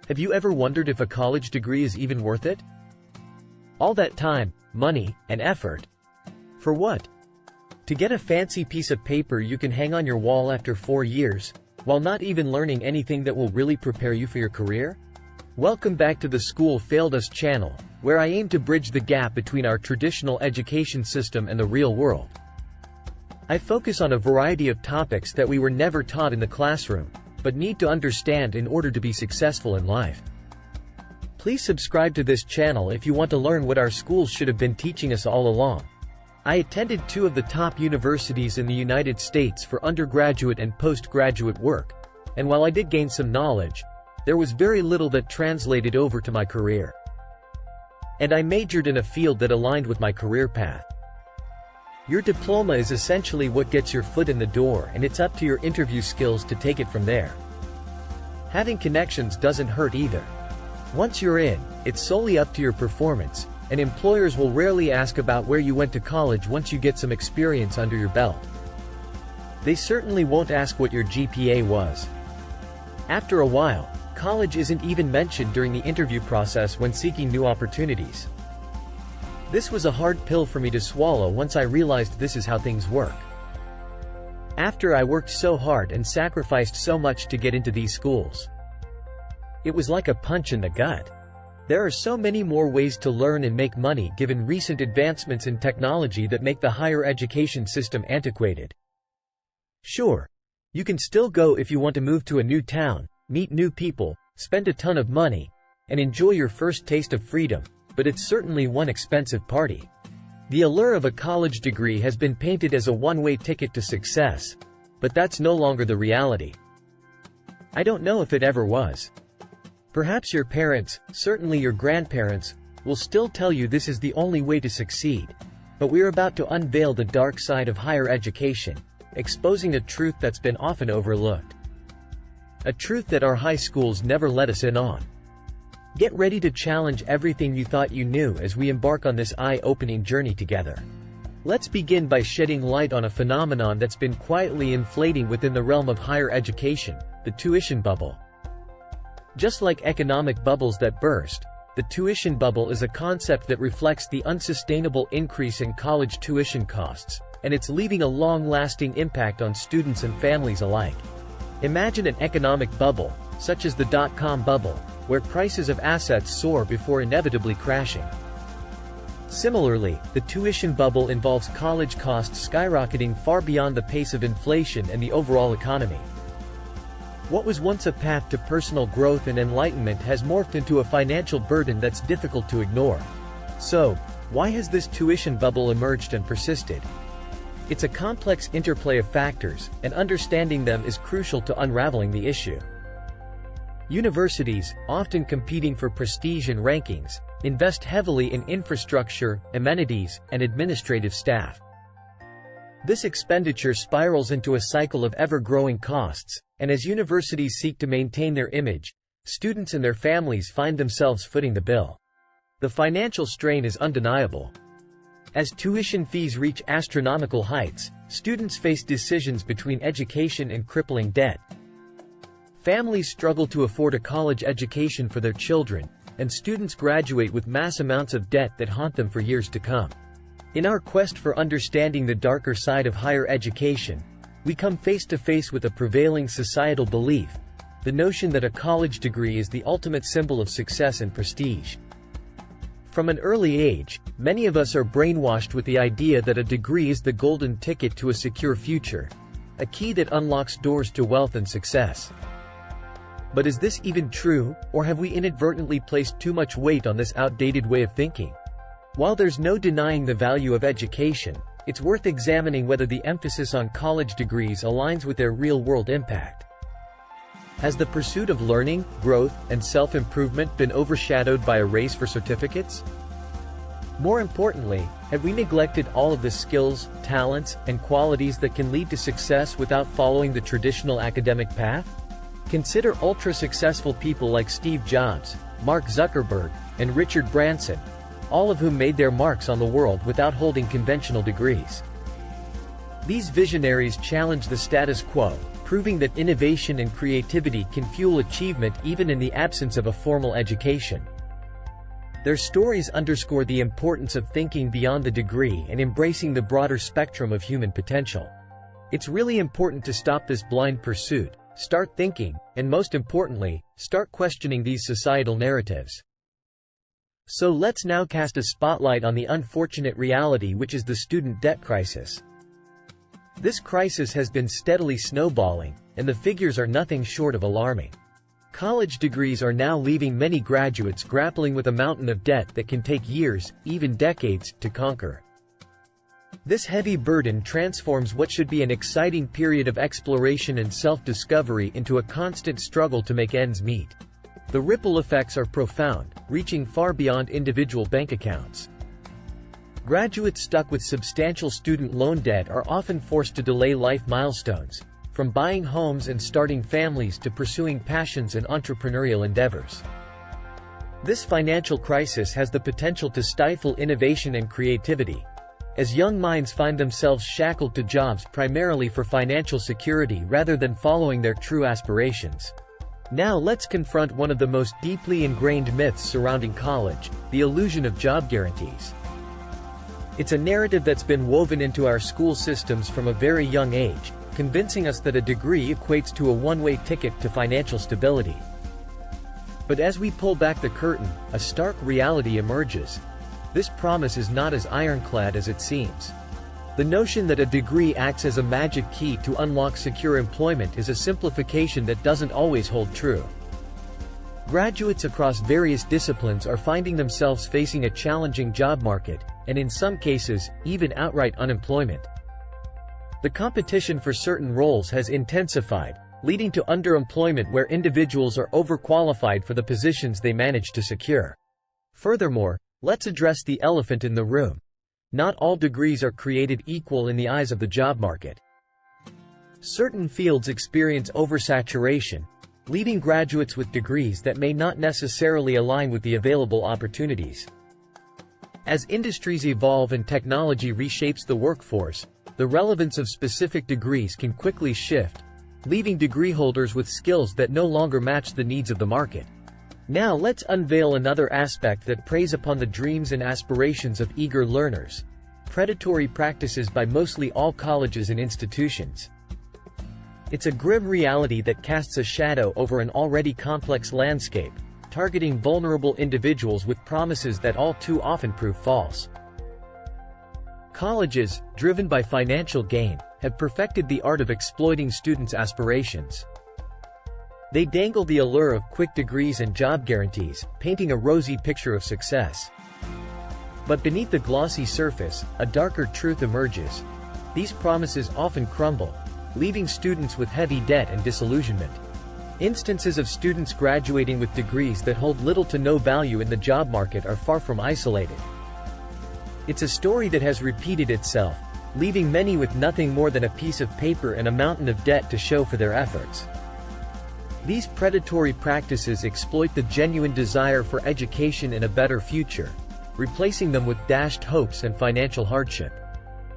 Have you ever wondered if a college degree is even worth it? All that time, money, and effort. For what? To get a fancy piece of paper you can hang on your wall after 4 years, while not even learning anything that will really prepare you for your career? Welcome back to the School Failed Us channel, where I aim to bridge the gap between our traditional education system and the real world. I focus on a variety of topics that we were never taught in the classroom, but need to understand in order to be successful in life. Please subscribe to this channel if you want to learn what our schools should have been teaching us all along. I attended 2 of the top universities in the United States for undergraduate and postgraduate work, and while I did gain some knowledge, there was very little that translated over to my career. And I majored in a field that aligned with my career path. Your diploma is essentially what gets your foot in the door, and it's up to your interview skills to take it from there. Having connections doesn't hurt either. Once you're in, it's solely up to your performance, and employers will rarely ask about where you went to college once you get some experience under your belt. They certainly won't ask what your GPA was. After a while, college isn't even mentioned during the interview process when seeking new opportunities. This was a hard pill for me to swallow once I realized this is how things work. After I worked so hard and sacrificed so much to get into these schools, it was like a punch in the gut. There are so many more ways to learn and make money given recent advancements in technology that make the higher education system antiquated. Sure, you can still go if you want to move to a new town, meet new people, spend a ton of money, and enjoy your first taste of freedom, but it's certainly one expensive party. The allure of a college degree has been painted as a one-way ticket to success, but that's no longer the reality. I don't know if it ever was. Perhaps your parents, certainly your grandparents, will still tell you this is the only way to succeed, but we're about to unveil the dark side of higher education, exposing a truth that's been often overlooked. A truth that our high schools never let us in on. Get ready to challenge everything you thought you knew as we embark on this eye-opening journey together. Let's begin by shedding light on a phenomenon that's been quietly inflating within the realm of higher education, the tuition bubble. Just like economic bubbles that burst, the tuition bubble is a concept that reflects the unsustainable increase in college tuition costs, and it's leaving a long-lasting impact on students and families alike. Imagine an economic bubble, such as the dot-com bubble, where prices of assets soar before inevitably crashing. Similarly, the tuition bubble involves college costs skyrocketing far beyond the pace of inflation and the overall economy. What was once a path to personal growth and enlightenment has morphed into a financial burden that's difficult to ignore. So, why has this tuition bubble emerged and persisted? It's a complex interplay of factors, and understanding them is crucial to unraveling the issue. Universities, often competing for prestige and rankings, invest heavily in infrastructure, amenities, and administrative staff. This expenditure spirals into a cycle of ever-growing costs, and as universities seek to maintain their image, students and their families find themselves footing the bill. The financial strain is undeniable. As tuition fees reach astronomical heights, students face decisions between education and crippling debt. Families struggle to afford a college education for their children, and students graduate with mass amounts of debt that haunt them for years to come. In our quest for understanding the darker side of higher education, we come face to face with a prevailing societal belief, the notion that a college degree is the ultimate symbol of success and prestige. From an early age, many of us are brainwashed with the idea that a degree is the golden ticket to a secure future, a key that unlocks doors to wealth and success. But is this even true, or have we inadvertently placed too much weight on this outdated way of thinking? While there's no denying the value of education, it's worth examining whether the emphasis on college degrees aligns with their real-world impact. Has the pursuit of learning, growth, and self-improvement been overshadowed by a race for certificates? More importantly, have we neglected all of the skills, talents, and qualities that can lead to success without following the traditional academic path? Consider ultra-successful people like Steve Jobs, Mark Zuckerberg, and Richard Branson, all of whom made their marks on the world without holding conventional degrees. These visionaries challenged the status quo, proving that innovation and creativity can fuel achievement even in the absence of a formal education. Their stories underscore the importance of thinking beyond the degree and embracing the broader spectrum of human potential. It's really important to stop this blind pursuit, start thinking, and most importantly, start questioning these societal narratives. So let's now cast a spotlight on the unfortunate reality, which is the student debt crisis. This crisis has been steadily snowballing, and the figures are nothing short of alarming. College degrees are now leaving many graduates grappling with a mountain of debt that can take years, even decades, to conquer. This heavy burden transforms what should be an exciting period of exploration and self-discovery into a constant struggle to make ends meet. The ripple effects are profound, reaching far beyond individual bank accounts. Graduates stuck with substantial student loan debt are often forced to delay life milestones, from buying homes and starting families to pursuing passions and entrepreneurial endeavors. This financial crisis has the potential to stifle innovation and creativity, as young minds find themselves shackled to jobs primarily for financial security rather than following their true aspirations. Now let's confront one of the most deeply ingrained myths surrounding college, the illusion of job guarantees. It's a narrative that's been woven into our school systems from a very young age, convincing us that a degree equates to a one-way ticket to financial stability. But as we pull back the curtain, a stark reality emerges. This promise is not as ironclad as it seems. The notion that a degree acts as a magic key to unlock secure employment is a simplification that doesn't always hold true. Graduates across various disciplines are finding themselves facing a challenging job market, and in some cases, even outright unemployment. The competition for certain roles has intensified, leading to underemployment where individuals are overqualified for the positions they manage to secure. Furthermore, let's address the elephant in the room. Not all degrees are created equal in the eyes of the job market. Certain fields experience oversaturation, leaving graduates with degrees that may not necessarily align with the available opportunities. As industries evolve and technology reshapes the workforce, the relevance of specific degrees can quickly shift, leaving degree holders with skills that no longer match the needs of the market. Now let's unveil another aspect that preys upon the dreams and aspirations of eager learners: predatory practices by mostly all colleges and institutions. It's a grim reality that casts a shadow over an already complex landscape, targeting vulnerable individuals with promises that all too often prove false. Colleges, driven by financial gain, have perfected the art of exploiting students' aspirations. They dangle the allure of quick degrees and job guarantees, painting a rosy picture of success. But beneath the glossy surface, a darker truth emerges. These promises often crumble, leaving students with heavy debt and disillusionment. Instances of students graduating with degrees that hold little to no value in the job market are far from isolated. It's a story that has repeated itself, leaving many with nothing more than a piece of paper and a mountain of debt to show for their efforts. These predatory practices exploit the genuine desire for education and a better future, replacing them with dashed hopes and financial hardship.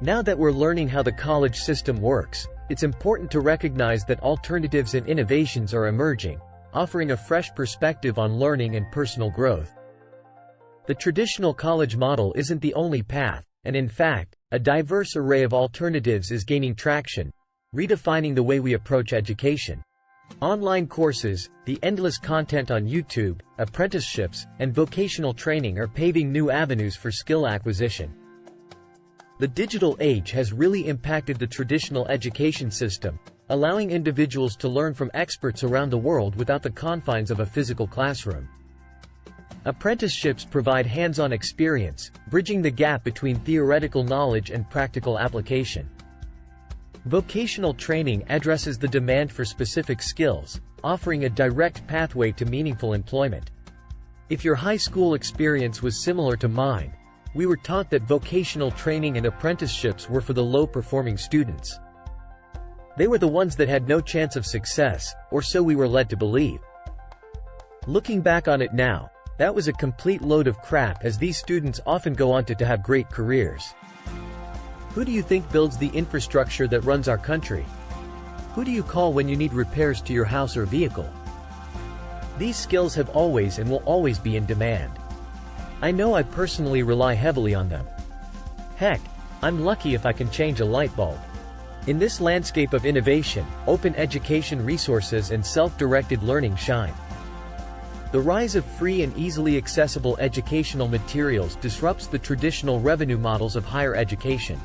Now that we're learning how the college system works, it's important to recognize that alternatives and innovations are emerging, offering a fresh perspective on learning and personal growth. The traditional college model isn't the only path, and in fact, a diverse array of alternatives is gaining traction, redefining the way we approach education. Online courses, the endless content on YouTube, apprenticeships, and vocational training are paving new avenues for skill acquisition. The digital age has really impacted the traditional education system, allowing individuals to learn from experts around the world without the confines of a physical classroom. Apprenticeships provide hands-on experience, bridging the gap between theoretical knowledge and practical application. Vocational training addresses the demand for specific skills, offering a direct pathway to meaningful employment. If your high school experience was similar to mine, we were taught that vocational training and apprenticeships were for the low-performing students. They were the ones that had no chance of success, or so we were led to believe. Looking back on it now, that was a complete load of crap, as these students often go on to have great careers. Who do you think builds the infrastructure that runs our country? Who do you call when you need repairs to your house or vehicle? These skills have always and will always be in demand. I know I personally rely heavily on them. Heck, I'm lucky if I can change a light bulb. In this landscape of innovation, open education resources and self-directed learning shine. The rise of free and easily accessible educational materials disrupts the traditional revenue models of higher education.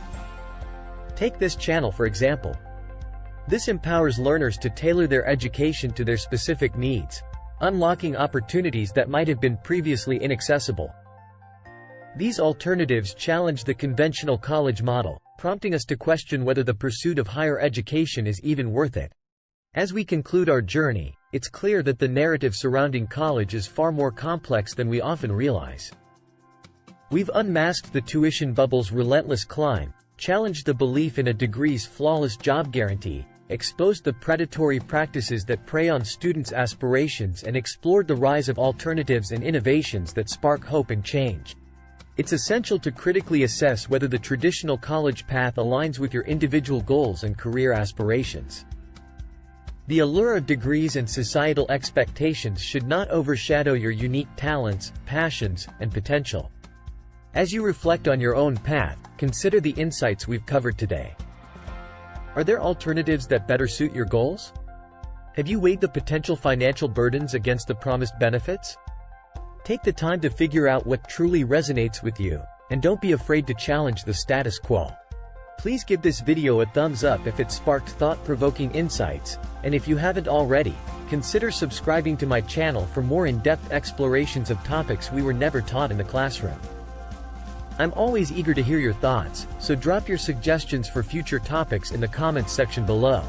Take this channel for example. This empowers learners to tailor their education to their specific needs, unlocking opportunities that might have been previously inaccessible. These alternatives challenge the conventional college model, prompting us to question whether the pursuit of higher education is even worth it. As we conclude our journey, it's clear that the narrative surrounding college is far more complex than we often realize. We've unmasked the tuition bubble's relentless climb, challenged the belief in a degree's flawless job guarantee, exposed the predatory practices that prey on students' aspirations, and explored the rise of alternatives and innovations that spark hope and change. It's essential to critically assess whether the traditional college path aligns with your individual goals and career aspirations. The allure of degrees and societal expectations should not overshadow your unique talents, passions, and potential. As you reflect on your own path, consider the insights we've covered today. Are there alternatives that better suit your goals? Have you weighed the potential financial burdens against the promised benefits? Take the time to figure out what truly resonates with you, and don't be afraid to challenge the status quo. Please give this video a thumbs up if it sparked thought-provoking insights, and if you haven't already, consider subscribing to my channel for more in-depth explorations of topics we were never taught in the classroom. I'm always eager to hear your thoughts, so drop your suggestions for future topics in the comments section below.